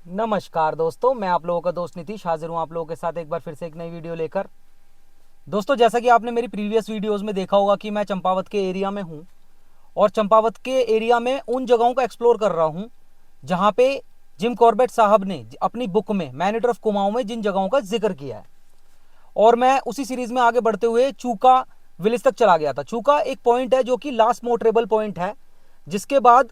नमस्कार दोस्तों, मैं आप लोगों का दोस्त नीतीश हाजिर हूँ आप लोगों के साथ एक बार फिर से एक नई वीडियो लेकर। दोस्तों, जैसा कि आपने मेरी प्रीवियस वीडियोस में देखा होगा कि मैं चंपावत के एरिया में हूँ और चंपावत के एरिया में उन जगहों का एक्सप्लोर कर रहा हूँ जहाँ पे जिम कॉर्बेट साहब ने अपनी बुक में मैन ईटर ऑफ कुमाऊं में जिन जगहों का जिक्र किया है। और मैं उसी सीरीज में आगे बढ़ते हुए चूका विलेज तक चला गया था। चूका एक पॉइंट है जो कि लास्ट मोटरेबल पॉइंट है, जिसके बाद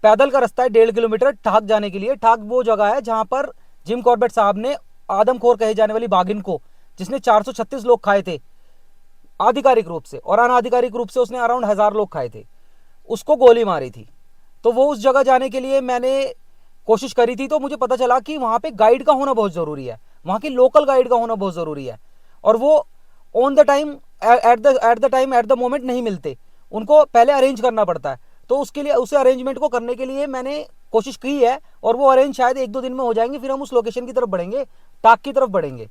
पैदल का रास्ता है 1.5 किलोमीटर ठाक जाने के लिए। ठाक वो जगह है जहां पर जिम कॉर्बेट साहब ने आदमखोर कहे जाने वाली बाघिन को, जिसने 436 लोग खाए थे आधिकारिक रूप से, और अनाधिकारिक रूप से उसने अराउंड 1000 लोग खाए थे, उसको गोली मारी थी। तो वो उस जगह जाने के लिए मैंने कोशिश करी थी। तो मुझे पता चला कि वहां पे गाइड का होना बहुत जरूरी है, वहां की लोकल गाइड का होना बहुत जरूरी है। और वो on the time at the moment नहीं मिलते, उनको पहले अरेंज करना पड़ता है। तो उसके लिए उसे अरेंजमेंट को करने के लिए मैंने कोशिश की है, और वो अरेंज शायद 1-2 दिन में हो जाएंगे। फिर हम उस लोकेशन की तरफ बढ़ेंगे, टाक की तरफ बढ़ेंगे।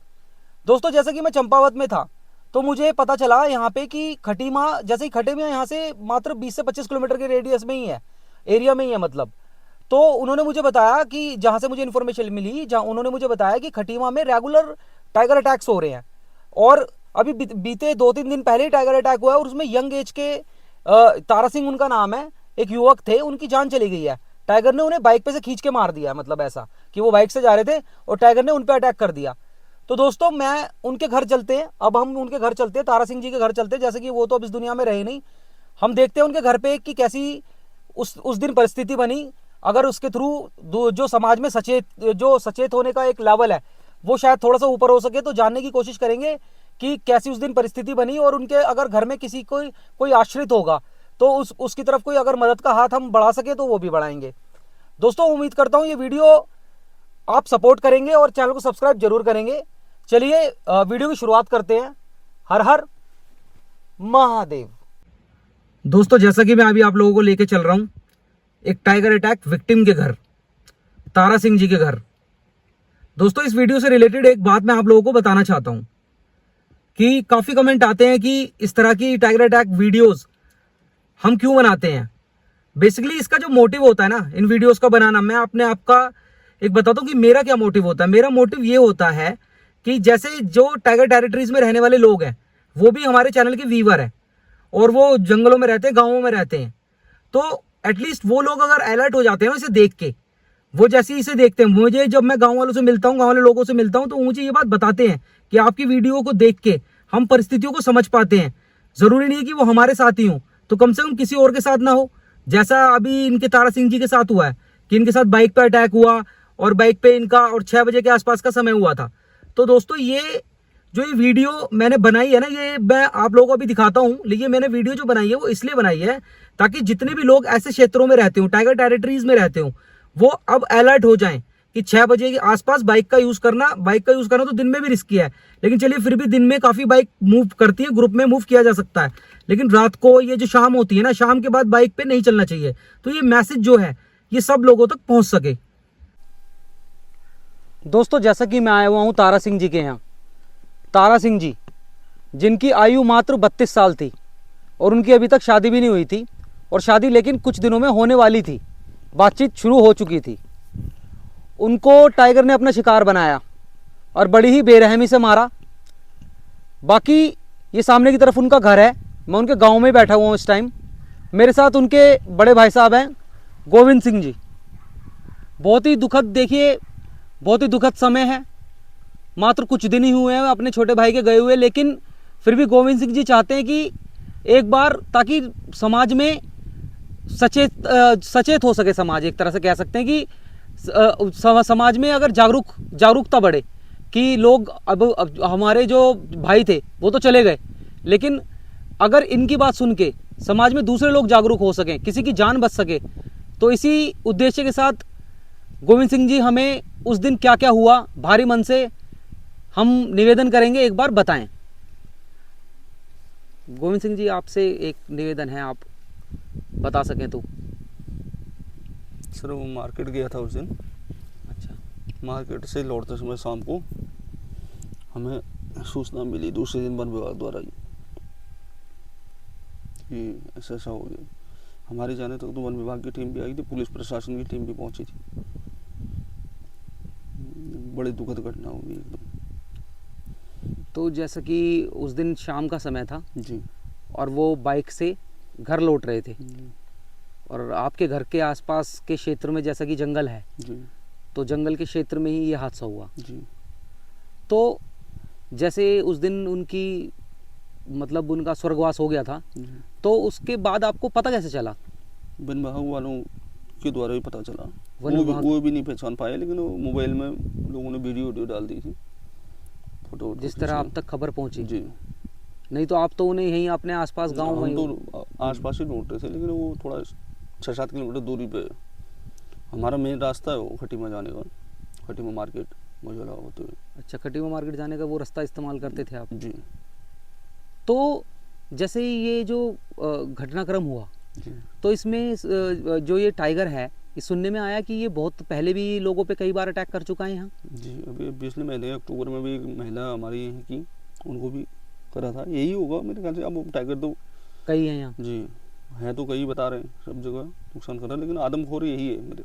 दोस्तों, जैसे कि मैं चंपावत में था तो मुझे पता चला यहाँ पे कि खटीमा, जैसे ही खटीमा यहाँ से मात्र 20 से 25 किलोमीटर के रेडियस में ही है, एरिया में ही है मतलब। तो उन्होंने मुझे बताया कि जहाँ से मुझे इन्फॉर्मेशन मिली, जहाँ उन्होंने मुझे बताया कि खटीमा में रेगुलर टाइगर अटैक्स हो रहे हैं। और अभी बीते 2-3 दिन पहले ही टाइगर अटैक हुआ है, और उसमें यंग एज के तारा सिंह उनका नाम है, एक युवक थे, उनकी जान चली गई है। टाइगर ने उन्हें बाइक पे से खींच के मार दिया, मतलब ऐसा कि वो बाइक से जा रहे थे और टाइगर ने उन पर अटैक कर दिया। तो दोस्तों, मैं उनके घर चलते हैं, अब हम उनके घर चलते हैं, तारा सिंह जी के घर चलते हैं। जैसे कि वो तो अब इस दुनिया में रहे नहीं, हम देखते हैं उनके घर पे कि कैसी उस दिन परिस्थिति बनी। अगर उसके थ्रू जो समाज में सचेत होने का एक लेवल है वो शायद थोड़ा सा ऊपर हो सके, तो जानने की कोशिश करेंगे कि कैसी उस दिन परिस्थिति बनी। और उनके अगर घर में किसी कोई आश्रित होगा तो उसकी तरफ कोई अगर मदद का हाथ हम बढ़ा सके तो वो भी बढ़ाएंगे। दोस्तों, उम्मीद करता हूँ ये वीडियो आप सपोर्ट करेंगे और चैनल को सब्सक्राइब जरूर करेंगे। चलिए वीडियो की शुरुआत करते हैं। हर हर महादेव। दोस्तों, जैसा कि मैं अभी आप लोगों को लेके चल रहा हूं एक टाइगर अटैक विक्टिम के घर, तारा सिंह जी के घर। दोस्तों, इस वीडियो से रिलेटेड एक बात मैं आप लोगों को बताना चाहता हूं कि काफी कमेंट आते हैं कि इस तरह की टाइगर अटैक वीडियोस हम क्यों बनाते हैं। बेसिकली इसका जो मोटिव होता है ना इन वीडियोस का बनाना, मैं अपने आप का एक बताता हूं कि मेरा क्या मोटिव होता है। मेरा मोटिव ये होता है कि जैसे जो टाइगर टेरिटरीज में रहने वाले लोग हैं वो भी हमारे चैनल के व्यूअर हैं, और वो जंगलों में रहते हैं, गाँवों में रहते हैं। तो एटलीस्ट वो लोग अगर अलर्ट हो जाते हैं ना इसे देख के, वो जैसे इसे देखते हैं, मुझे जब मैं गांव वालों से मिलता हूँ, गांव वाले लोगों से मिलता हूँ, तो मुझे ये बात बताते हैं कि आपकी वीडियो को देख के हम परिस्थितियों को समझ पाते हैं। जरूरी नहीं है कि वो हमारे साथ ही हो, तो कम से कम किसी और के साथ ना हो, जैसा अभी इनके तारा सिंह जी के साथ हुआ है कि इनके साथ बाइक पे अटैक हुआ, और बाइक पे इनका और 6 बजे के आसपास का समय हुआ था। तो दोस्तों, ये वीडियो मैंने बनाई है ना, ये मैं आप लोगों को अभी दिखाता हूँ। लेकिन मैंने वीडियो जो बनाई है वो इसलिए बनाई है ताकि जितने भी लोग ऐसे क्षेत्रों में रहते हो, टाइगर टेरिटरीज में रहते हो, वो अब अलर्ट हो जाएं कि 6 बजे के आसपास बाइक का यूज करना तो दिन में भी रिस्की है, लेकिन चलिए फिर भी दिन में काफी बाइक मूव करती है, ग्रुप में मूव किया जा सकता है। लेकिन रात को ये जो शाम होती है ना, शाम के बाद बाइक पे नहीं चलना चाहिए। तो ये मैसेज जो है ये सब लोगों तक पहुंच सके। दोस्तों, जैसा कि मैं आया हुआ हूं तारा सिंह जी के यहाँ। तारा सिंह जी, जिनकी आयु मात्र 32 साल थी, और उनकी अभी तक शादी भी नहीं हुई थी, और शादी लेकिन कुछ दिनों में होने वाली थी, बातचीत शुरू हो चुकी थी। उनको टाइगर ने अपना शिकार बनाया और बड़ी ही बेरहमी से मारा। बाकी ये सामने की तरफ उनका घर है, मैं उनके गांव में बैठा हुआ हूँ इस टाइम। मेरे साथ उनके बड़े भाई साहब हैं गोविंद सिंह जी। बहुत ही दुखद, देखिए बहुत ही दुखद समय है। मात्र कुछ दिन ही हुए हैं अपने छोटे भाई के गए हुए, लेकिन फिर भी गोविंद सिंह जी चाहते हैं कि एक बार, ताकि समाज में सचेत हो सके समाज, एक तरह से कह सकते हैं कि समाज में अगर जागरूकता बढ़े कि लोग अब हमारे जो भाई थे वो तो चले गए, लेकिन अगर इनकी बात सुन के समाज में दूसरे लोग जागरूक हो सकें, किसी की जान बच सके, तो इसी उद्देश्य के साथ गोविंद सिंह जी हमें उस दिन क्या क्या हुआ भारी मन से हम निवेदन करेंगे, एक बार बताएं। गोविंद सिंह जी, आपसे एक निवेदन है, आप बता सकें तो। सर, वो मार्केट गया था उस दिन। अच्छा। मार्केट से लौटते समय शाम को हमें सूचना मिली दूसरे दिन वन विभाग द्वारा कि ऐसा ऐसा हो गया। हमारी जाने तक तो वन विभाग की टीम भी आई थी, पुलिस प्रशासन की टीम भी पहुंची थी। बड़ी दुखद घटना हुई एकदम। तो जैसा कि उस दिन शाम का समय था जी और वो बाइक से घर लौट रहे थे, जी और आपके घर के आसपास के क्षेत्र में जैसा कि जंगल है, जी तो जंगल के क्षेत्र में ही ये हादसा हुआ। जी तो जैसे उस दिन उनकी मतलब उनका स्वर्गवास हो गया था, जी। तो उसके बाद आपको पता कैसे चला? वन विभाग वालों के द्वारा ही पता चला। वन विभाग वो भी नहीं पहचान पाए, लेकिन वो मोबाइल में लोगों ने वीडियो डाल दी थी, फोटो जिस तरह आप तक खबर पहुंची। जी। नहीं तो आप तो उन्हें यहीं अपने आसपास गांव में हम तो आसपास ही ढूंढ रहे थे, लेकिन वो थोड़ा 6-7 किलोमीटर दूरी पे हमारा मेन रास्ता है वो खटीमा जाने का, खटीमा मार्केट मझोला होते हुए। अच्छा, खटीमा मार्केट जाने का वो रास्ता इस्तेमाल करते थे आप। जी तो जैसे ये जो घटनाक्रम हुआ, जी तो इसमें जो ये टाइगर है, ये सुनने में आया कि ये बहुत पहले भी लोगों पे कई बार अटैक कर चुका है यहाँ। जी। अभी पिछले महीने अक्टूबर में भी एक महिला हमारी यहाँ की, उनको भी करा था। यही होगा मेरे ख्याल से। अब टाइगर तो कई हैं यहाँ जी है, तो कई बता रहे हैं सब जगह नुकसान कर रहा है, लेकिन आदमखोर यही है मेरे।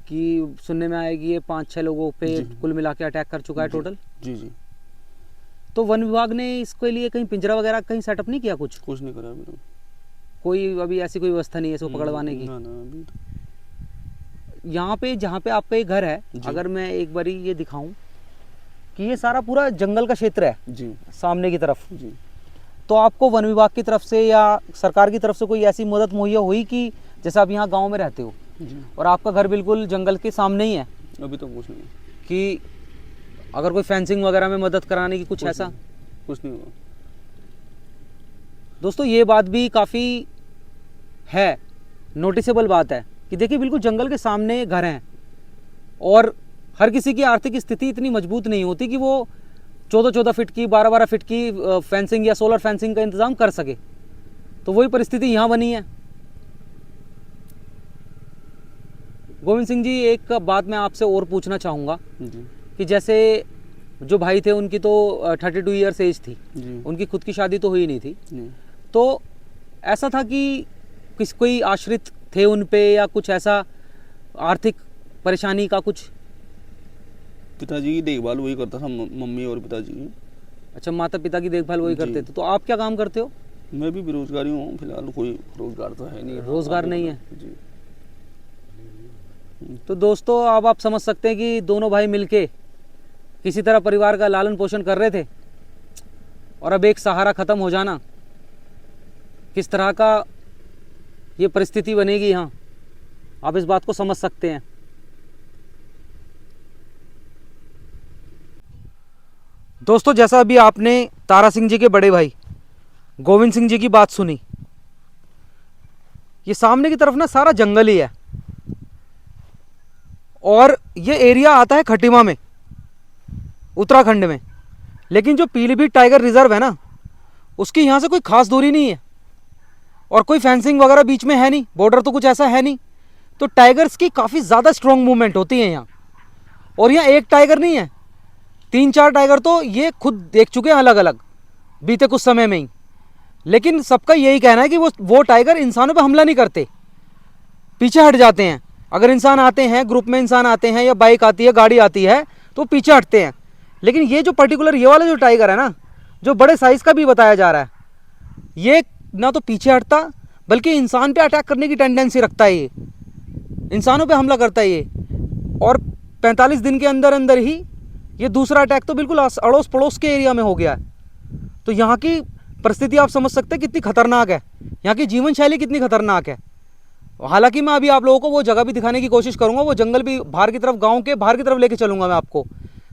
कि सुनने में आया कि ये 5-6 लोगों पे जी। कुल मिला के अटैक कर चुका है जी। टोटल। जी जी। तो वन विभाग ने इसके लिए कहीं पिंजरा वगैरह कहीं सेटअप नहीं किया? कुछ कुछ नहीं करा अभी तो। कोई अभी ऐसी कोई व्यवस्था नहीं है इसको पकड़वाने की? ना ना अभी तो। यहाँ पे जहाँ पे आपका ये घर है, जी। अगर मैं एक बारी ये दिखाऊं कि ये सारा पूरा जंगल का क्षेत्र है जी सामने की तरफ, जी। तो आपको वन विभाग की तरफ से या सरकार की तरफ से कोई ऐसी मदद मुहैया हुई कि जैसे आप यहाँ गांव में रहते हो जी। और आपका घर बिल्कुल जंगल के सामने ही है, अभी तो कुछ नहीं। कि अगर कोई फेंसिंग वगैरह में मदद कराने की कुछ ऐसा? कुछ नहीं हुआ। दोस्तों ये बात भी काफ़ी है, नोटिसेबल बात है कि देखिए बिल्कुल जंगल के सामने घर हैं और हर किसी की आर्थिक स्थिति इतनी मजबूत नहीं होती कि वो 14-14 फीट की 12-12 फीट की फेंसिंग या सोलर फेंसिंग का इंतज़ाम कर सके। तो वही परिस्थिति यहाँ बनी है। गोविंद सिंह जी, एक बात मैं आपसे और पूछना चाहूँगा जी कि जैसे जो भाई थे उनकी तो 32 ईयर्स एज थी, जी उनकी खुद की शादी तो हुई नहीं थी, जी। तो ऐसा था कि कोई आश्रित थे उन पे या कुछ ऐसा आर्थिक परेशानी का कुछ? पिताजी की देखभाल वही करता था, मम्मी और पिताजी की। अच्छा, माता पिता की देखभाल वही जी। करते थे। तो आप क्या काम करते हो? मैं भी बेरोजगारी हूँ फिलहाल, कोई रोजगार तो है नहीं। रोजगार नहीं है। जी। तो दोस्तों अब आप समझ सकते हैं कि दोनों भाई मिलके किसी तरह परिवार का लालन पोषण कर रहे थे और अब एक सहारा खत्म हो जाना, किस तरह का ये परिस्थिति बनेगी यहाँ, आप इस बात को समझ सकते हैं। दोस्तों जैसा अभी आपने तारा सिंह जी के बड़े भाई गोविंद सिंह जी की बात सुनी, ये सामने की तरफ ना सारा जंगल ही है और ये एरिया आता है खटीमा में, उत्तराखंड में। लेकिन जो पीलीभीत टाइगर रिजर्व है ना, उसकी यहाँ से कोई खास दूरी नहीं है और कोई फेंसिंग वगैरह बीच में है नहीं, बॉर्डर तो कुछ ऐसा है नहीं। तो टाइगर्स की काफ़ी ज़्यादा स्ट्रॉन्ग मूवमेंट होती है यहाँ। और यहाँ एक टाइगर नहीं है, 3-4 टाइगर तो ये खुद देख चुके हैं अलग अलग बीते कुछ समय में ही। लेकिन सबका यही कहना है कि वो टाइगर इंसानों पे हमला नहीं करते, पीछे हट जाते हैं। अगर इंसान आते हैं, ग्रुप में इंसान आते हैं या बाइक आती है, गाड़ी आती है, तो पीछे हटते हैं। लेकिन ये जो पर्टिकुलर ये वाला जो टाइगर है ना, जो बड़े साइज़ का भी बताया जा रहा है, ये ना तो पीछे हटता बल्कि इंसान पे अटैक करने की टेंडेंसी रखता है। ये इंसानों पे हमला करता है ये, और 45 दिन के अंदर अंदर ही ये दूसरा अटैक तो बिल्कुल अड़ोस पड़ोस के एरिया में हो गया है। तो यहाँ की परिस्थिति आप समझ सकते हैं कितनी खतरनाक है, यहाँ की जीवन शैली कितनी खतरनाक है। हालांकि मैं अभी आप लोगों को वो जगह भी दिखाने की कोशिश करूँगा, वो जंगल भी बाहर की तरफ, गाँव के बाहर की तरफ लेके चलूँगा मैं आपको,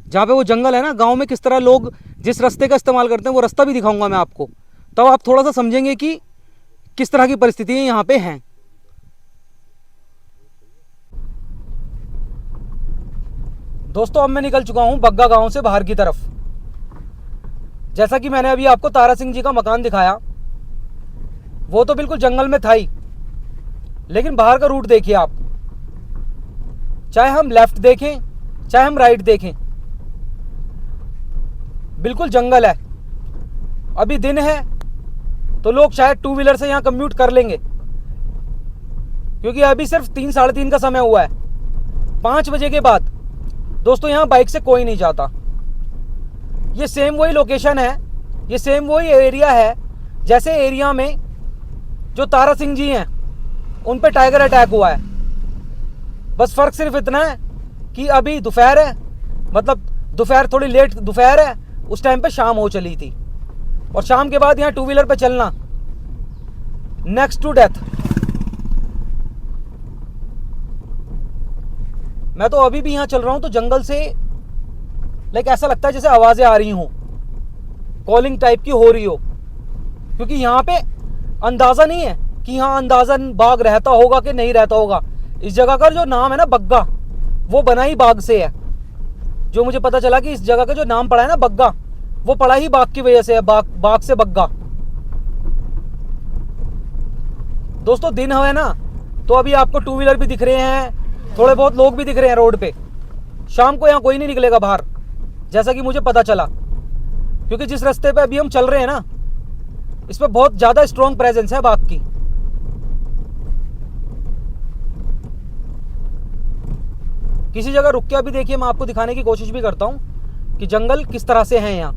जहाँ पे वो जंगल है ना, गाँव में किस तरह लोग जिस रास्ते का इस्तेमाल करते हैं वो रास्ता भी दिखाऊँगा मैं आपको। तब आप थोड़ा सा समझेंगे कि किस तरह की परिस्थितियाँ यहाँ पे हैं। दोस्तों अब मैं निकल चुका हूँ बग्गा गांव से बाहर की तरफ। जैसा कि मैंने अभी आपको तारा सिंह जी का मकान दिखाया, वो तो बिल्कुल जंगल में था ही, लेकिन बाहर का रूट देखिए आप। चाहे हम लेफ्ट देखें चाहे हम राइट देखें, बिल्कुल जंगल है। अभी दिन है तो लोग शायद 2 व्हीलर से यहाँ कम्यूट कर लेंगे, क्योंकि अभी सिर्फ 3 साढ़े 3 का समय हुआ है। 5 बजे के बाद दोस्तों यहाँ बाइक से कोई नहीं जाता। ये सेम वही लोकेशन है, ये सेम वही एरिया है जैसे एरिया में जो तारा सिंह जी हैं उन पे टाइगर अटैक हुआ है। बस फर्क सिर्फ इतना है कि अभी दोपहर है, मतलब दोपहर थोड़ी लेट दोपहर है, उस टाइम पे शाम हो चली थी। और शाम के बाद यहाँ टू व्हीलर पे चलना नेक्स्ट टू डेथ। मैं तो अभी भी यहाँ चल रहा हूँ तो जंगल से लाइक ऐसा लगता है जैसे आवाजें आ रही हो, कॉलिंग टाइप की हो रही हो, क्योंकि यहाँ पे अंदाजा नहीं है कि यहाँ अंदाजन बाघ रहता होगा कि नहीं रहता होगा। इस जगह का जो नाम है ना बग्गा, वो बना ही बाघ से है। जो मुझे पता चला कि इस जगह का जो नाम पड़ा है ना बग्गा, वो पड़ा ही बाघ की वजह से है, बाघ से बग्गा। दोस्तों दिन है ना, तो अभी आपको टू व्हीलर भी दिख रहे हैं, थोड़े बहुत लोग भी दिख रहे हैं रोड पे। शाम को यहाँ कोई नहीं निकलेगा बाहर, जैसा कि मुझे पता चला, क्योंकि जिस रास्ते पे अभी हम चल रहे हैं ना, इस पे बहुत ज्यादा स्ट्रॉन्ग प्रेजेंस है बाघ की। किसी जगह रुक के अभी देखिए, मैं आपको दिखाने की कोशिश भी करता हूं कि जंगल किस तरह से है यहाँ।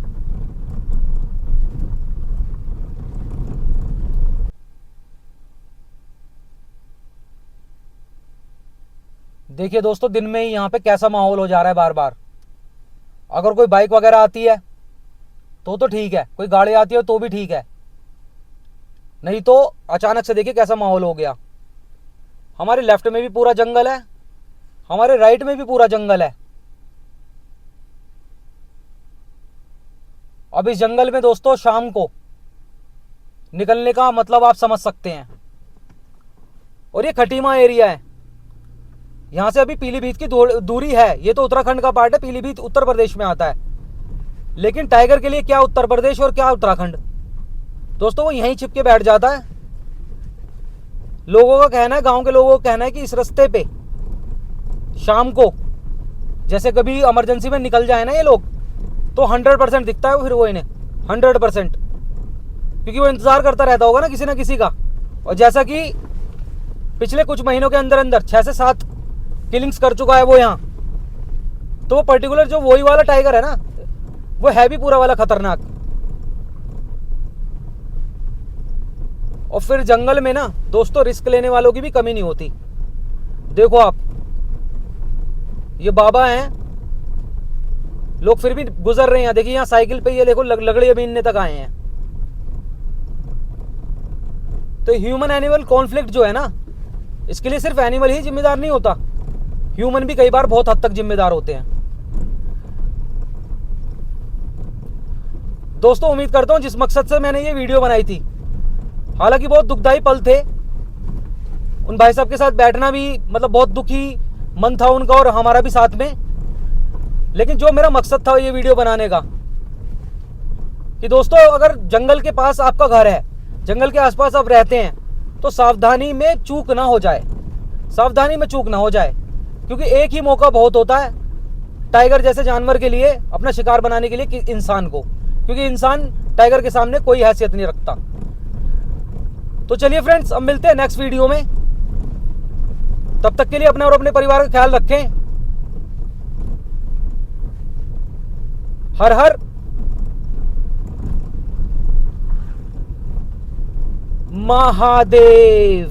देखिए दोस्तों, दिन में ही यहाँ पे कैसा माहौल हो जा रहा है बार बार। अगर कोई बाइक वगैरह आती है तो ठीक है, कोई गाड़ी आती है तो भी ठीक है, नहीं तो अचानक से देखिए कैसा माहौल हो गया। हमारे लेफ्ट में भी पूरा जंगल है, हमारे राइट में भी पूरा जंगल है। अब इस जंगल में दोस्तों शाम को निकलने का मतलब आप समझ सकते हैं। और ये खटीमा एरिया है, यहां से अभी पीलीभीत की दूरी है। ये तो उत्तराखंड का पार्ट है, पीलीभीत उत्तर प्रदेश में आता है, लेकिन टाइगर के लिए क्या उत्तर प्रदेश और क्या उत्तराखंड। दोस्तों वो यहीं छिप के बैठ जाता है। लोगों का कहना है, गांव के लोगों का कहना है कि इस रास्ते पे शाम को जैसे कभी इमरजेंसी में निकल जाए ना ये लोग, तो 100% दिखता है फिर वो इन्हें 100%, क्योंकि वो इंतजार करता रहता होगा ना किसी ना किसी का। और जैसा कि पिछले कुछ महीनों के अंदर अंदर 6 से 7 किलिंग्स कर चुका है वो यहाँ, तो वो पर्टिकुलर जो वही वाला टाइगर है ना, वो है भी पूरा वाला खतरनाक। और फिर जंगल में ना दोस्तों रिस्क लेने वालों की भी कमी नहीं होती। देखो आप, ये बाबा हैं, लोग फिर भी गुजर रहे हैं। देखिए यहाँ साइकिल पे ये देखो लगड़ियां बीनने तक आए हैं। तो ह्यूमन एनिमल कॉन्फ्लिक्ट जो है ना, इसके लिए सिर्फ एनिमल ही जिम्मेदार नहीं होता, ह्यूमन भी कई बार बहुत हद तक जिम्मेदार होते हैं। दोस्तों उम्मीद करता हूं जिस मकसद से मैंने ये वीडियो बनाई थी, हालांकि बहुत दुखदाई पल थे, उन भाई साहब के साथ बैठना भी मतलब बहुत दुखी मन था उनका और हमारा भी साथ में, लेकिन जो मेरा मकसद था ये वीडियो बनाने का कि दोस्तों अगर जंगल के पास आपका घर है, जंगल के आसपास आप रहते हैं, तो सावधानी में चूक ना हो जाए, सावधानी में चूक ना हो जाए, क्योंकि एक ही मौका बहुत होता है टाइगर जैसे जानवर के लिए अपना शिकार बनाने के लिए इंसान को, क्योंकि इंसान टाइगर के सामने कोई हैसियत नहीं रखता। तो चलिए फ्रेंड्स, अब मिलते हैं नेक्स्ट वीडियो में। तब तक के लिए अपने और अपने परिवार का ख्याल रखें। हर हर महादेव।